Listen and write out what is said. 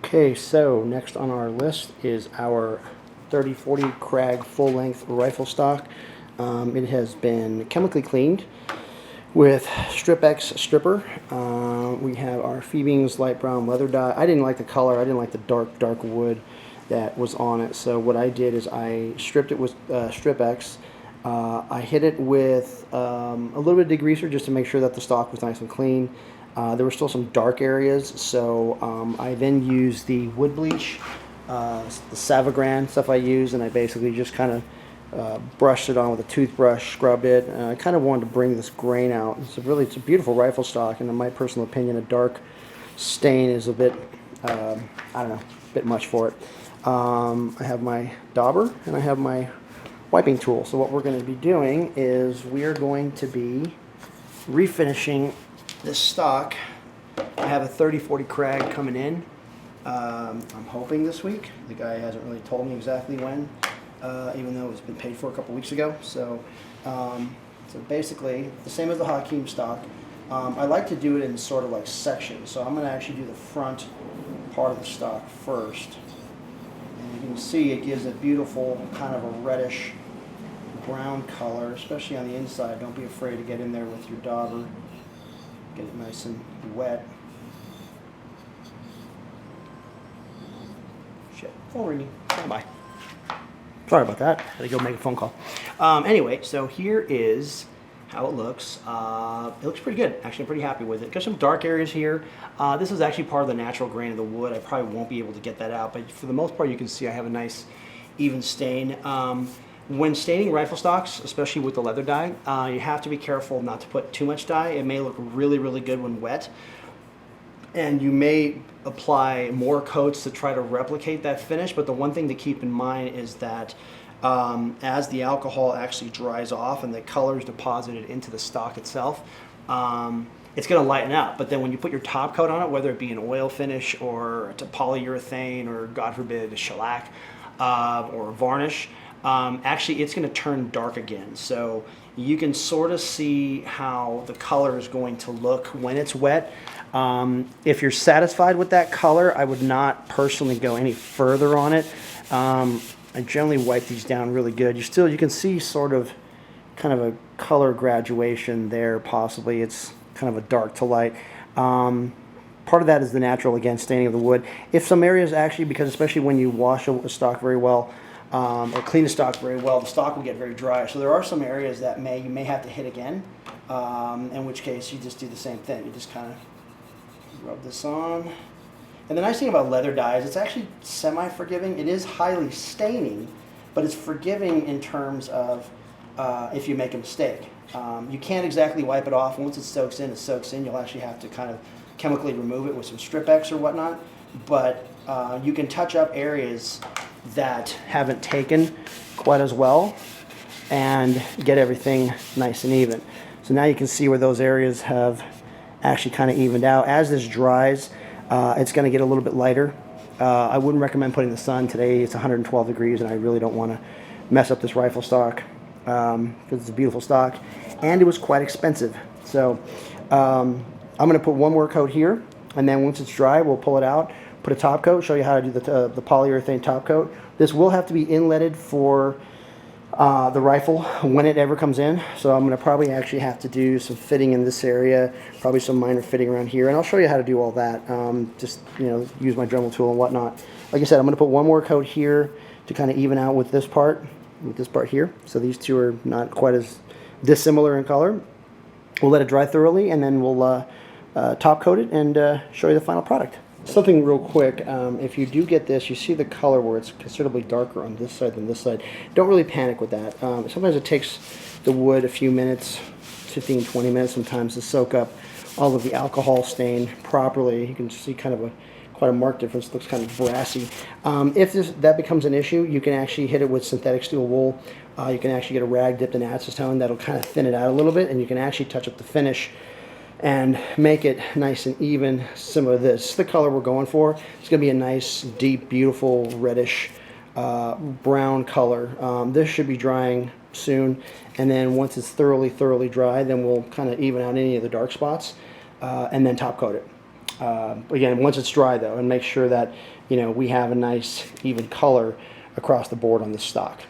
Okay, so next on our list is our 3040 Krag full-length rifle stock. It has been chemically cleaned with Strip X stripper. We have our Phoebing's light brown leather dye. I didn't like the color. I didn't like the dark wood that was on it. So what I did is I stripped it with Strip X. I hit it with a little bit of degreaser just to make sure that the stock was nice and clean. There were still some dark areas, so I then used the wood bleach, the Savagran stuff I used, and I basically just kind of brushed it on with a toothbrush, scrubbed it. I kind of wanted to bring this grain out. It's a beautiful rifle stock, and in my personal opinion, a dark stain is a bit, I don't know, a bit much for it. I have my dauber, and I have my wiping tool. So what we're going to be doing is we are going to be refinishing this stock. I have a 3040 Krag coming in. I'm hoping this week. The guy hasn't really told me exactly when, even though it's been paid for a couple weeks ago. So basically, the same as the Hakim stock. I like to do it in sort of like sections. So I'm going to actually do the front part of the stock first. And you can see it gives a beautiful kind of a reddish brown color, especially on the inside. Don't be afraid to get in there with your dauber. Get it nice and wet. Shit, phone ringing. Bye. Sorry about that. Had to go make a phone call. Anyway, so here is how it looks. It looks pretty good. Actually, I'm pretty happy with it. Got some dark areas here. This is actually part of the natural grain of the wood. I probably won't be able to get that out, but for the most part, you can see I have a nice even stain. When staining rifle stocks, especially with the leather dye, you have to be careful not to put too much dye. It may look really, really good when wet, and you may apply more coats to try to replicate that finish, but the one thing to keep in mind is that as the alcohol actually dries off and the color is deposited into the stock itself, it's going to lighten up. But then when you put your top coat on it, whether it be an oil finish or a polyurethane or, God forbid, a shellac or a varnish, actually it's going to turn dark again. So you can sort of see how the color is going to look when it's wet. If you're satisfied with that color, I would not personally go any further on it. I generally wipe these down really good. You can see sort of kind of a color graduation there possibly. It's kind of a dark to light. Part of that is the natural, again, staining of the wood. If some areas actually, because especially when you wash a stock very well, or clean the stock very well, the stock will get very dry. So there are some areas that you may have to hit again, in which case you just do the same thing. You just kind of rub this on. And the nice thing about leather dyes, it's actually semi-forgiving. It is highly staining, but it's forgiving in terms of if you make a mistake. You can't exactly wipe it off. Once it soaks in, it soaks in. You'll actually have to kind of chemically remove it with some Strip X or whatnot. But you can touch up areas that haven't taken quite as well and get everything nice and even. So now you can see where those areas have actually kind of evened out. As this dries, it's going to get a little bit lighter. I wouldn't recommend putting the sun. Today it's 112 degrees and I really don't want to mess up this rifle stock because it's a beautiful stock and it was quite expensive. So I'm going to put one more coat here, and then once it's dry we'll pull it out, put a top coat, show you how to do the polyurethane top coat. This will have to be inletted for the rifle when it ever comes in, so I'm going to probably actually have to do some fitting in this area, probably some minor fitting around here, and I'll show you how to do all that. Just use my Dremel tool and whatnot. Like I said, I'm going to put one more coat here to kind of even out with this part here, so these two are not quite as dissimilar in color. We'll let it dry thoroughly, and then we'll top coat it and show you the final product. Something real quick, if you do get this, you see the color where it's considerably darker on this side than this side. Don't really panic with that. Sometimes it takes the wood a few minutes, 15, 20 minutes sometimes, to soak up all of the alcohol stain properly. You can see kind of quite a marked difference. It looks kind of brassy. If that becomes an issue, you can actually hit it with synthetic steel wool. You can actually get a rag dipped in acetone. That'll kind of thin it out a little bit, and you can actually touch up the finish and make it nice and even, similar to this. This is the color we're going for. It's going to be a nice, deep, beautiful, reddish, brown color. This should be drying soon, and then once it's thoroughly dry, then we'll kind of even out any of the dark spots, and then top coat it. Again, once it's dry though, and make sure that we have a nice even color across the board on the stock.